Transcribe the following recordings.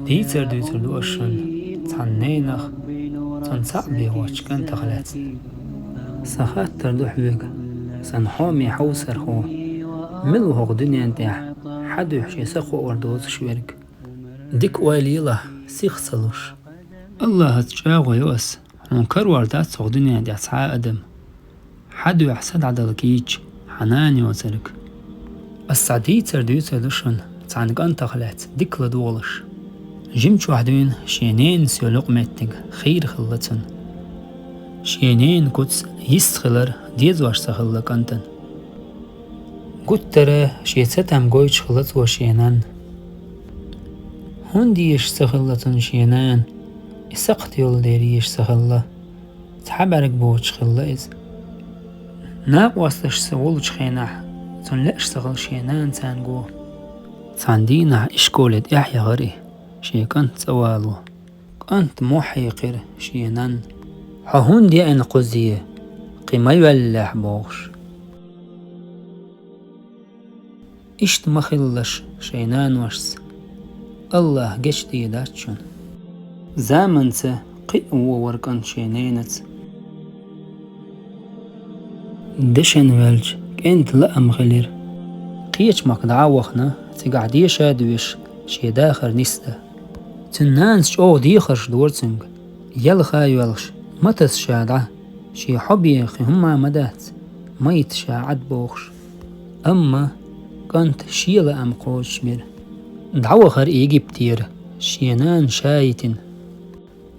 Dieter Düter Luschen, Zannenach, Zanzabi Watchkan Taglet. Sahatter Duhwig, Sanhomi Hauser Ho, Milhoch Dunientech, Haduch Yesakho Ordoz Schwerg. Dik Wailila, Sichsalush. Allah hat Jawa Yos, Munkar Wardat Sordunientech Adam. حدو يحسد عدلكيج حناني وزرق السعديتر ديوتر لشن تعنقان تغلات ديكلا دولش جمت وحدين شينين سيولوق متنج خير خلتن شينين قدس يستخلر ديزواش سخلق انتن قد ترى شيتستم قويش خلط وشينان هون ديش سخلتن شينان إساقت يول ديريش سخلا تحبرك بوش خلا إز ناق واسطش سوولش خيناح تنلقش سغل شينان تانقو تاندينا إشكولت إحيا غري شي كنت سوالو كنت محيقر شينان هون دي أن قزية قيمة يولح بوغش إشت مخلش شينان وشس الله جش دي داتشون زامنت قيقو ورقن شينينت دشن ولج كنت لأم غلير قيش مقدعا وخنا تقعدي شادوش شي داخر نستا تنانس او ديخرش دورتنج يلخا يولش متس شادعة شي حبي خي هما مدات ميت شاعد بوخش أما كنت شيلة أم قوش مير دعوخر إيجي بتير شينان شايتن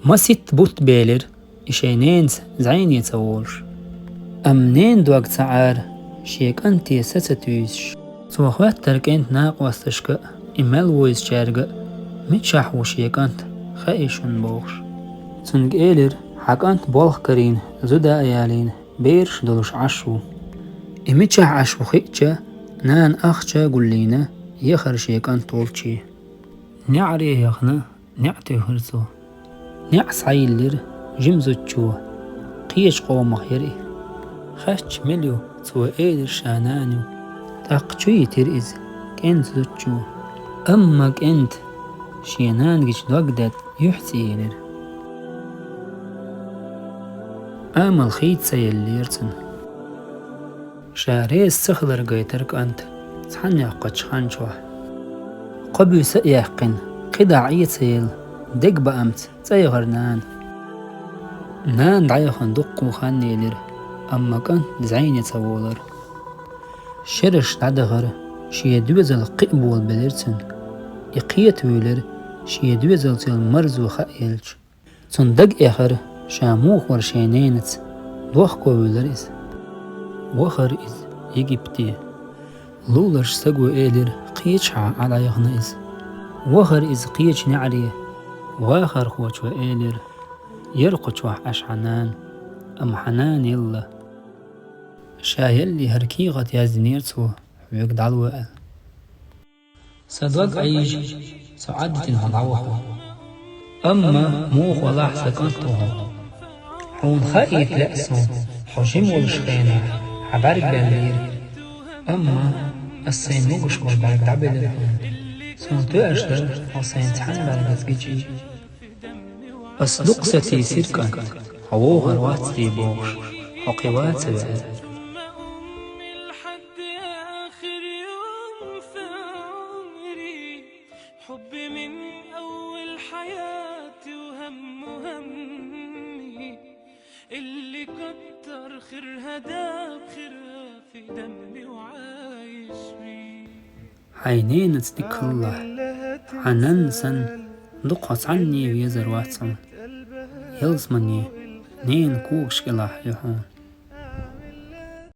ما ست بوت بيلر إشينينس زعين يتسولش أمنين دوق تعار شيك أنتي ستتويش سوخوات تركينت ناق واستشكأ إمال ويز شارقأ متشاح وشيك أنت خايشن بوغش سنق إيلر حق أنت بولخ كرين زودا أيالين بيرش دولش عشو إمتشاح عشو خيتشا نان أخشا قلينا يخر شيك أنت طولشي نعري يخنا نعتي هرزو نعس عيلر جمزو تشو قيش قوم مخيري خش مليو سوى إيدر شانانيو تاقشوي ترئز كنت زوتشو أما كنت شينان جيش دوغدات يحسينر أما الخيط سياليرتن شاريس سخلر قيترك أنت تحني قدش خانشوه قبل سيحقن قدع سيل دق بأمت سيغرنان نان دعيخن دقو خانيلر أما كان زعين يتصولر شرش دعدغر شي دوزل قئبول بلرتن إقيت ويلر شي دوزل تيل مرزو خائلش صندق إخر شاموخ ورشينينت دوخكو ويلر إز وخر إز إيجيبتي لولرش سقو إيلر قيتشع على يغن إز وخر إز قيتش نعري واخر خوش وإيلر يرقش وح أشعنان أم حنان يلا شايل هركيغة يازنيرتو ويقد على الوقل صدق عيش سعادة هالعوحة أما موخ ولا حسكنتوها حون خايت لأسو حجم والشخينة حبارك بالليل أما السينوغش والبارك دعبل الحون سنتو أشتر وسينتحن بالبزجيجي أصدقستي سيركن حووغر واتسي بوغش حقيوات سبعد حبي من أول حياتي همي اللي كتر خيرها داب خيرها في دمي وعايش فيه عينين تصدق الله حنان سن دقت عني ويزر واتسن يلزمني نين كوكش كلاح يحون